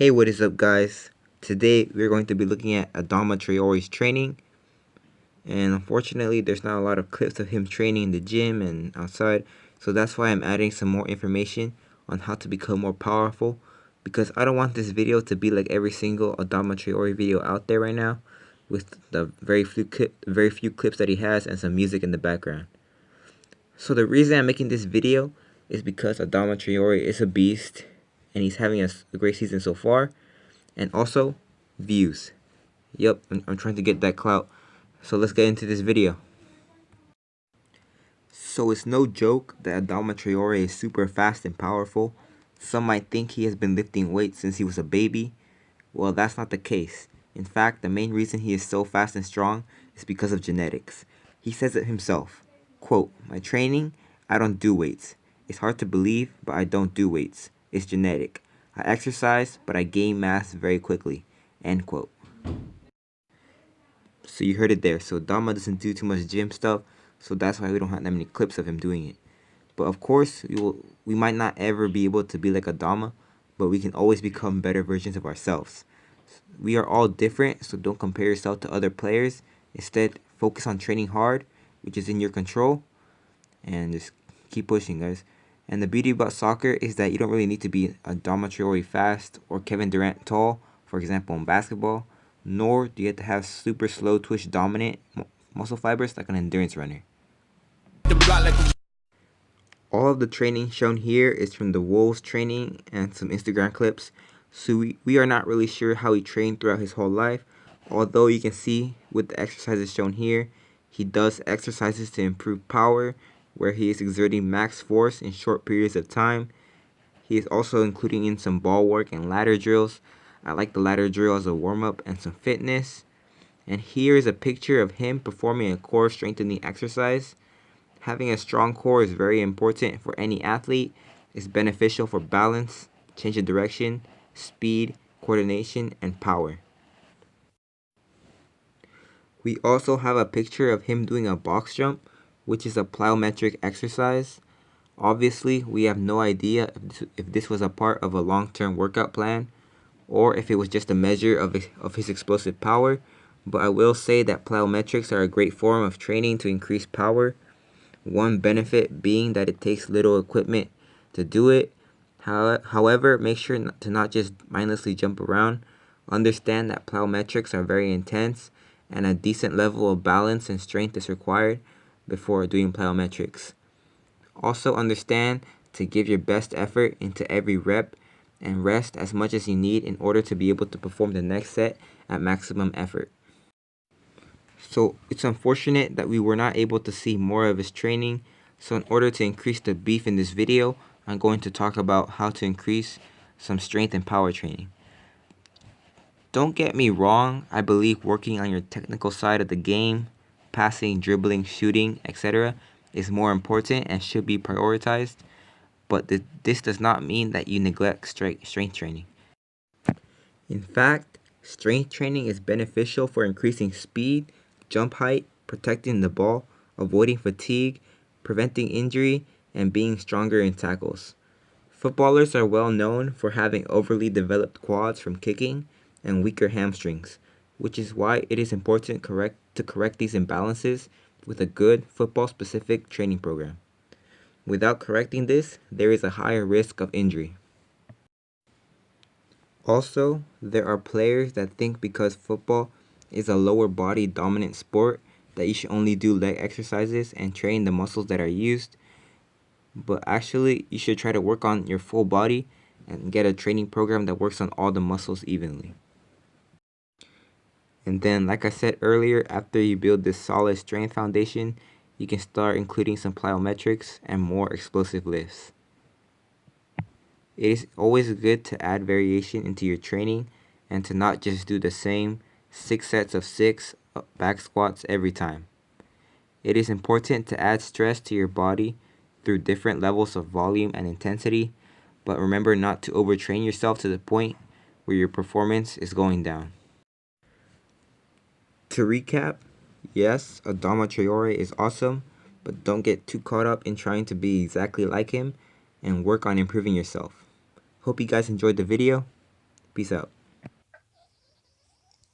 Hey, what is up, guys? Today we're going to be looking at Adama Traore's training, and unfortunately there's not a lot of clips of him training in the gym and outside, so that's why I'm adding some more information on how to become more powerful, because I don't want this video to be like every single Adama Traore video out there right now, with the very few clips that he has and some music in the background. So the reason I'm making this video is because Adama Traore is a beast, and he's having a great season so far. And also, views. Yep, I'm trying to get that clout. So let's get into this video. So it's no joke that Adama Traore is super fast and powerful. Some might think he has been lifting weights since he was a baby. Well, that's not the case. In fact, the main reason he is so fast and strong is because of genetics. He says it himself. Quote, "My training, I don't do weights. It's hard to believe, but I don't do weights. It's genetic. I exercise, but I gain mass very quickly." End quote. So you heard it there. So Dama doesn't do too much gym stuff, so that's why we don't have that many clips of him doing it. But of course, we might not ever be able to be like Adama, but we can always become better versions of ourselves. We are all different, so don't compare yourself to other players. Instead, focus on training hard, which is in your control, and just keep pushing, guys. And the beauty about soccer is that you don't really need to be Adama Traore fast or Kevin Durant tall, for example, in basketball, nor do you have to have super slow twitch dominant muscle fibers like an endurance runner. All of the training shown here is from the Wolves training and some Instagram clips, so we are not really sure how he trained throughout his whole life, although you can see with the exercises shown here, he does exercises to improve power, where he is exerting max force in short periods of time. He is also including in some ball work and ladder drills. I like the ladder drill as a warm-up and some fitness. And here is a picture of him performing a core strengthening exercise. Having a strong core is very important for any athlete. It's beneficial for balance, change of direction, speed, coordination, and power. We also have a picture of him doing a box jump, which is a plyometric exercise. Obviously, we have no idea if this was a part of a long-term workout plan or if it was just a measure of his explosive power, but I will say that plyometrics are a great form of training to increase power. One benefit being that it takes little equipment to do it. However, make sure to not just mindlessly jump around. Understand that plyometrics are very intense and a decent level of balance and strength is required before doing plyometrics. Also understand to give your best effort into every rep and rest as much as you need in order to be able to perform the next set at maximum effort. So it's unfortunate that we were not able to see more of his training. So in order to increase the beef in this video, I'm going to talk about how to increase some strength and power training. Don't get me wrong, I believe working on your technical side of the game, passing, dribbling, shooting, etc. is more important and should be prioritized, but this does not mean that you neglect strength training. In fact, strength training is beneficial for increasing speed, jump height, protecting the ball, avoiding fatigue, preventing injury, and being stronger in tackles. Footballers are well known for having overly developed quads from kicking and weaker hamstrings, which is why it is important to correct these imbalances with a good football-specific training program. Without correcting this, there is a higher risk of injury. Also, there are players that think because football is a lower body dominant sport that you should only do leg exercises and train the muscles that are used, but actually you should try to work on your full body and get a training program that works on all the muscles evenly. And then, like I said earlier, after you build this solid strength foundation, you can start including some plyometrics and more explosive lifts. It is always good to add variation into your training and to not just do the same 6 sets of 6 back squats every time. It is important to add stress to your body through different levels of volume and intensity, but remember not to overtrain yourself to the point where your performance is going down. To recap, yes, Adama Traore is awesome, but don't get too caught up in trying to be exactly like him and work on improving yourself. Hope you guys enjoyed the video. Peace out.